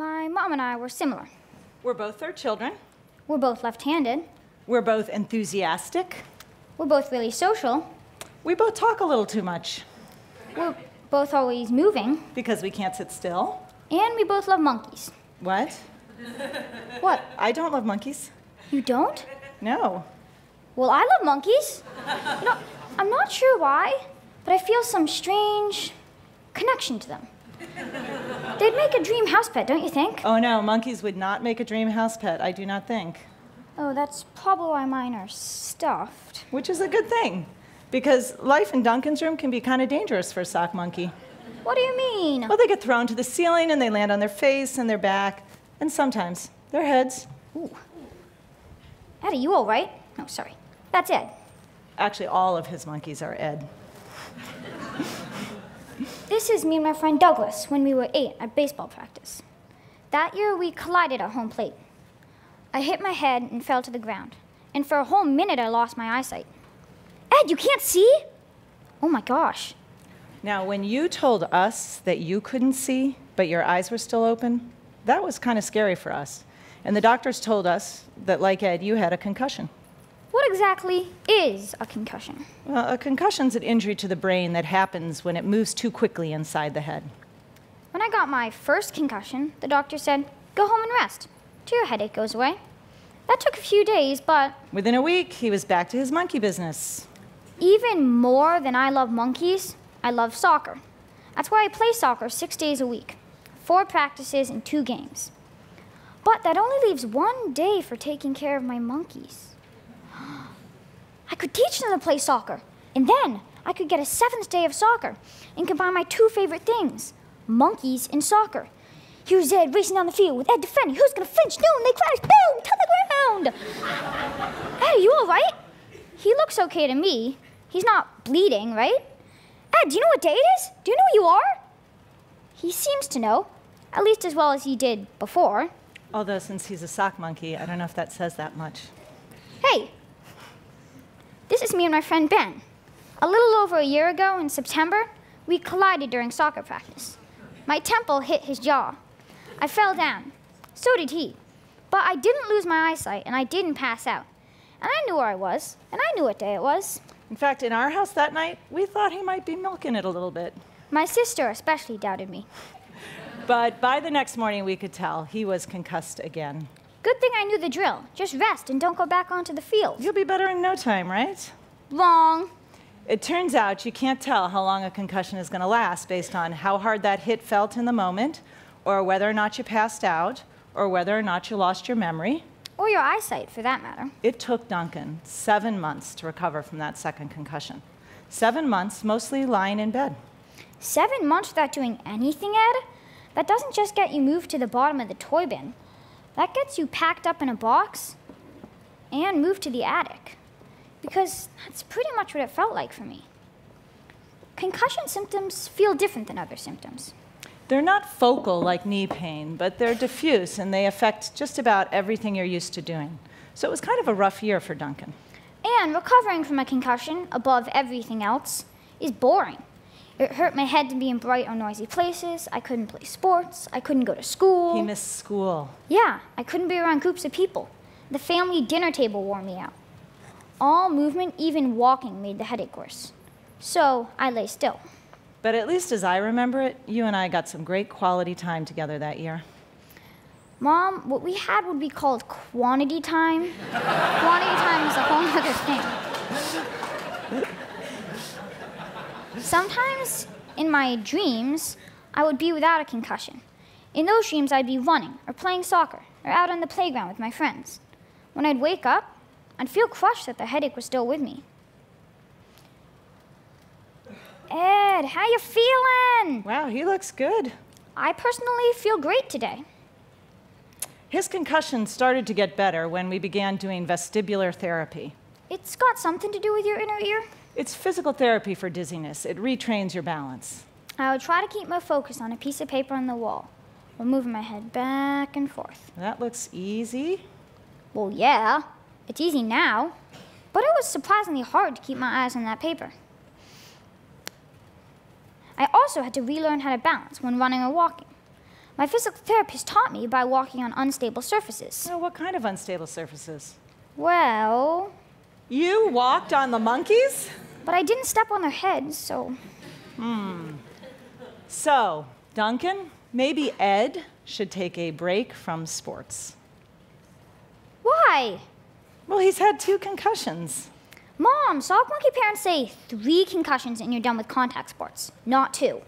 My mom and I were similar. We're both third children. We're both left-handed. We're both enthusiastic. We're both really social. We both talk a little too much. We're both always moving. Because we can't sit still. And we both love monkeys. What? What? I don't love monkeys. You don't? No. Well, I love monkeys. You know, I'm not sure why, but I feel some strange connection to them. They'd make a dream house pet, don't you think? Oh no, monkeys would not make a dream house pet, I do not think. Oh, that's probably why mine are stuffed. Which is a good thing, because life in Duncan's room can be kind of dangerous for a sock monkey. What do you mean? Well, they get thrown to the ceiling and they land on their face and their back, and sometimes their heads. Ooh. Ed, are you all right? No, sorry. That's Ed. Actually, all of his monkeys are Ed. This is me and my friend Douglas when we were 8 at baseball practice. That year, we collided at home plate. I hit my head and fell to the ground. And for a whole minute, I lost my eyesight. Ed, you can't see? Oh my gosh. Now, when you told us that you couldn't see, but your eyes were still open, that was kind of scary for us. And the doctors told us that, like Ed, you had a concussion. What exactly is a concussion? Well, a concussion's an injury to the brain that happens when it moves too quickly inside the head. When I got my first concussion, the doctor said, go home and rest till your headache goes away. That took a few days, but... Within a week, he was back to his monkey business. Even more than I love monkeys, I love soccer. That's why I play soccer 6 days a week, 4 practices and 2 games. But that only leaves 1 day for taking care of my monkeys. I could teach them to play soccer, and then I could get a 7th day of soccer and combine my 2 favorite things, monkeys and soccer. Here's Ed racing down the field with Ed defending. Who's gonna flinch? No, and they crash. Boom! To the ground! Ed, are you all right? He looks okay to me. He's not bleeding, right? Ed, do you know what day it is? Do you know who you are? He seems to know, at least as well as he did before. Although, since he's a sock monkey, I don't know if that says that much. Hey, this is me and my friend Ben. A little over a year ago in September, we collided during soccer practice. My temple hit his jaw. I fell down. So did he. But I didn't lose my eyesight, and I didn't pass out. And I knew where I was, and I knew what day it was. In fact, in our house that night, we thought he might be milking it a little bit. My sister especially doubted me. But by the next morning, we could tell he was concussed again. Good thing I knew the drill. Just rest and don't go back onto the field. You'll be better in no time, right? Wrong. It turns out you can't tell how long a concussion is going to last based on how hard that hit felt in the moment, or whether or not you passed out, or whether or not you lost your memory. Or your eyesight, for that matter. It took Duncan 7 months to recover from that second concussion. 7 months, mostly lying in bed. 7 months without doing anything, Ed? That doesn't just get you moved to the bottom of the toy bin. That gets you packed up in a box and moved to the attic. Because that's pretty much what it felt like for me. Concussion symptoms feel different than other symptoms. They're not focal like knee pain, but they're diffuse and they affect just about everything you're used to doing. So it was kind of a rough year for Duncan. And recovering from a concussion, above everything else, is boring. It hurt my head to be in bright or noisy places. I couldn't play sports. I couldn't go to school. He missed school. Yeah, I couldn't be around groups of people. The family dinner table wore me out. All movement, even walking, made the headache worse. So I lay still. But at least as I remember it, you and I got some great quality time together that year. Mom, what we had would be called quantity time. Quantity time is a whole other thing. Sometimes, in my dreams, I would be without a concussion. In those dreams, I'd be running, or playing soccer, or out on the playground with my friends. When I'd wake up, I'd feel crushed that the headache was still with me. Ed, how you feeling? Wow, he looks good. I personally feel great today. His concussion started to get better when we began doing vestibular therapy. It's got something to do with your inner ear? It's physical therapy for dizziness. It retrains your balance. I would try to keep my focus on a piece of paper on the wall, while moving my head back and forth. That looks easy. Well, yeah, it's easy now, but it was surprisingly hard to keep my eyes on that paper. I also had to relearn how to balance when running or walking. My physical therapist taught me by walking on unstable surfaces. Oh, what kind of unstable surfaces? Well, You walked on the monkeys? but I didn't step on their heads, so... So, Duncan, maybe Ed should take a break from sports. Why? Well, he's had 2 concussions. Mom, sock monkey parents say 3 concussions and you're done with contact sports, not 2.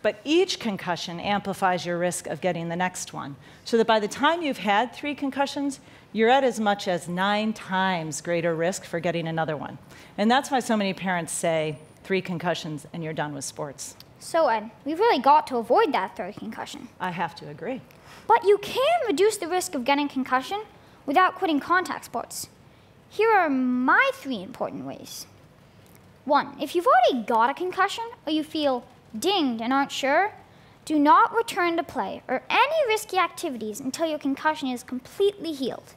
But each concussion amplifies your risk of getting the next one, so that by the time you've had 3 concussions, you're at as much as 9 times greater risk for getting another one. And that's why so many parents say 3 concussions and you're done with sports. So, Ed, we've really got to avoid that 3rd concussion. I have to agree. But you can reduce the risk of getting concussion without quitting contact sports. Here are my 3 important ways. 1, if you've already got a concussion or you feel dinged and aren't sure, do not return to play or any risky activities until your concussion is completely healed.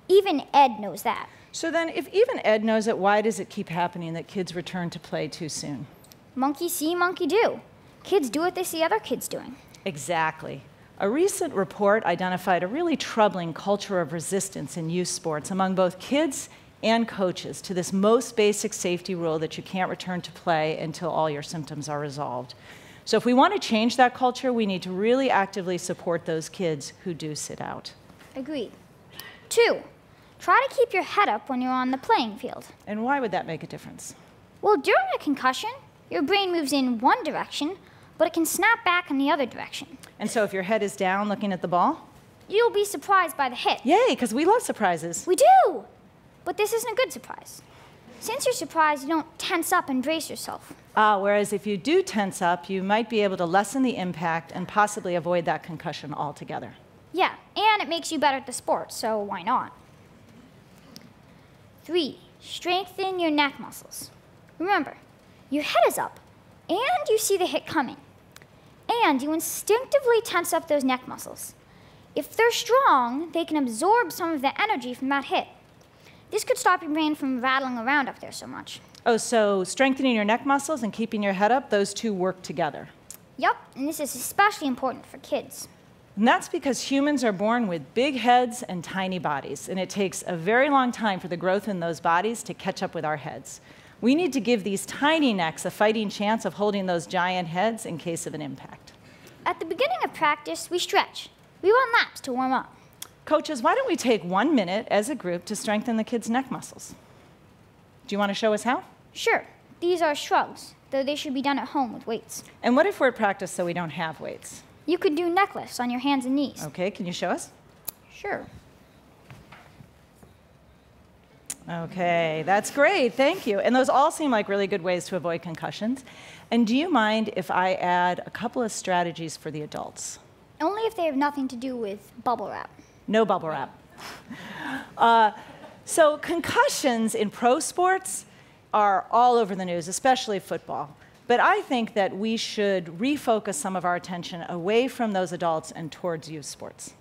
Even Ed knows that. So then, if even Ed knows it, why does it keep happening that kids return to play too soon? Monkey see, monkey do. Kids do what they see other kids doing. Exactly. A recent report identified a really troubling culture of resistance in youth sports among both kids and coaches to this most basic safety rule that you can't return to play until all your symptoms are resolved. So if we want to change that culture, we need to really actively support those kids who do sit out. Agreed. 2, try to keep your head up when you're on the playing field. And why would that make a difference? Well, during a concussion, your brain moves in one direction, but it can snap back in the other direction. And so if your head is down looking at the ball? You'll be surprised by the hit. Yay, because we love surprises. We do! But this isn't a good surprise. Since you're surprised, you don't tense up and brace yourself. Whereas if you do tense up, you might be able to lessen the impact and possibly avoid that concussion altogether. Yeah, and it makes you better at the sport, so why not? 3, strengthen your neck muscles. Remember, your head is up, and you see the hit coming. And you instinctively tense up those neck muscles. If they're strong, they can absorb some of the energy from that hit. This could stop your brain from rattling around up there so much. Oh, so strengthening your neck muscles and keeping your head up, those 2 work together. Yep, and this is especially important for kids. And that's because humans are born with big heads and tiny bodies, and it takes a very long time for the growth in those bodies to catch up with our heads. We need to give these tiny necks a fighting chance of holding those giant heads in case of an impact. At the beginning of practice, we stretch. We run laps to warm up. Coaches, why don't we take 1 minute as a group to strengthen the kids' neck muscles? Do you want to show us how? Sure, these are shrugs, though they should be done at home with weights. And what if we're at practice so we don't have weights? You could do neck lifts on your hands and knees. Okay, can you show us? Sure. Okay, that's great, thank you. And those all seem like really good ways to avoid concussions. And do you mind if I add a couple of strategies for the adults? Only if they have nothing to do with bubble wrap. No bubble wrap. So concussions in pro sports are all over the news, especially football. But I think that we should refocus some of our attention away from those adults and towards youth sports.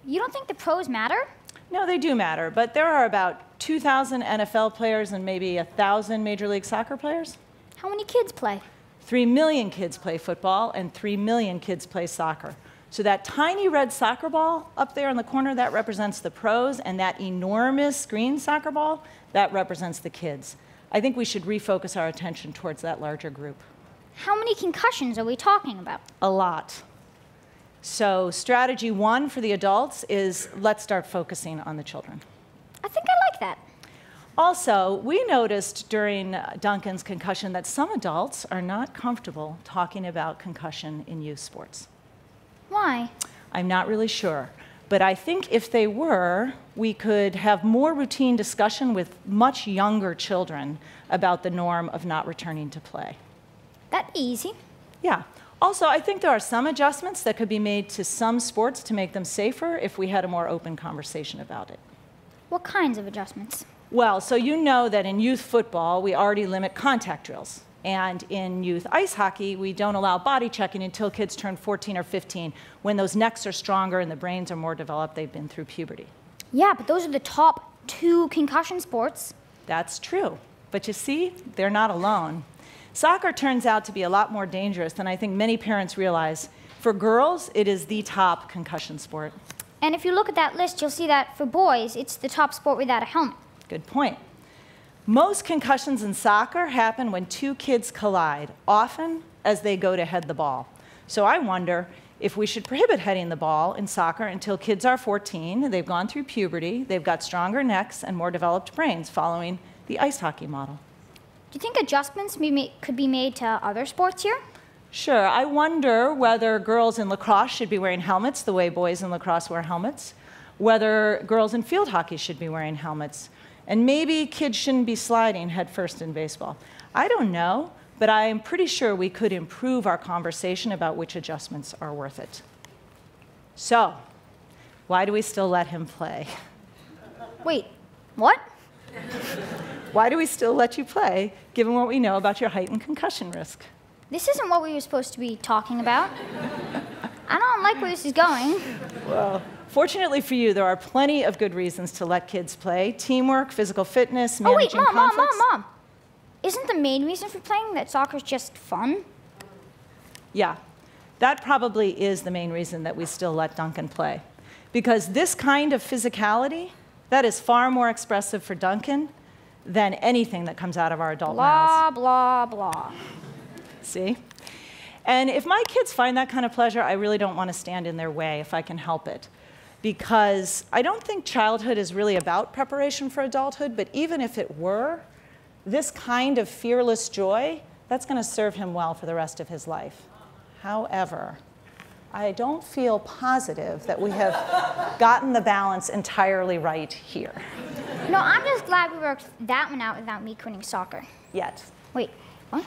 You don't think the pros matter? No, they do matter, but there are about 2,000 NFL players and maybe 1,000 Major League Soccer players. How many kids play? 3 million kids play football and 3 million kids play soccer. So that tiny red soccer ball up there in the corner, that represents the pros, and that enormous green soccer ball, that represents the kids. I think we should refocus our attention towards that larger group. How many concussions are we talking about? A lot. So strategy 1 for the adults is let's start focusing on the children. I think I like that. Also, we noticed during Duncan's concussion that some adults are not comfortable talking about concussion in youth sports. Why? I'm not really sure. But I think if they were, we could have more routine discussion with much younger children about the norm of not returning to play. That's easy. Yeah. Also, I think there are some adjustments that could be made to some sports to make them safer if we had a more open conversation about it. What kinds of adjustments? Well, so you know that in youth football, we already limit contact drills. And in youth ice hockey, we don't allow body checking until kids turn 14 or 15, when those necks are stronger and the brains are more developed, they've been through puberty. Yeah, but those are the top 2 concussion sports. That's true. But you see, they're not alone. Soccer turns out to be a lot more dangerous than I think many parents realize. For girls, it is the top concussion sport. And if you look at that list, you'll see that for boys, it's the top sport without a helmet. Good point. Most concussions in soccer happen when two kids collide, often as they go to head the ball. So I wonder if we should prohibit heading the ball in soccer until kids are 14, they've gone through puberty, they've got stronger necks and more developed brains, following the ice hockey model. Do you think adjustments could be made to other sports here? Sure. I wonder whether girls in lacrosse should be wearing helmets the way boys in lacrosse wear helmets, whether girls in field hockey should be wearing helmets, and maybe kids shouldn't be sliding headfirst in baseball. I don't know, but I am pretty sure we could improve our conversation about which adjustments are worth it. So, why do we still let him play? Wait, what? Why do we still let you play, given what we know about your heightened concussion risk? This isn't what we were supposed to be talking about. I don't like where this is going. Well, fortunately for you, there are plenty of good reasons to let kids play. Teamwork, physical fitness, managing conflicts. Mom. Isn't the main reason for playing that soccer's just fun? Yeah, that probably is the main reason that we still let Duncan play. Because this kind of physicality, that is far more expressive for Duncan than anything that comes out of our adult mouths. Blah, blah, blah. See? And if my kids find that kind of pleasure, I really don't want to stand in their way if I can help it. Because I don't think childhood is really about preparation for adulthood, but even if it were, this kind of fearless joy, that's going to serve him well for the rest of his life. However, I don't feel positive that we have gotten the balance entirely right here. No, I'm just glad we worked that one out without me quitting soccer. Yet. Wait, what?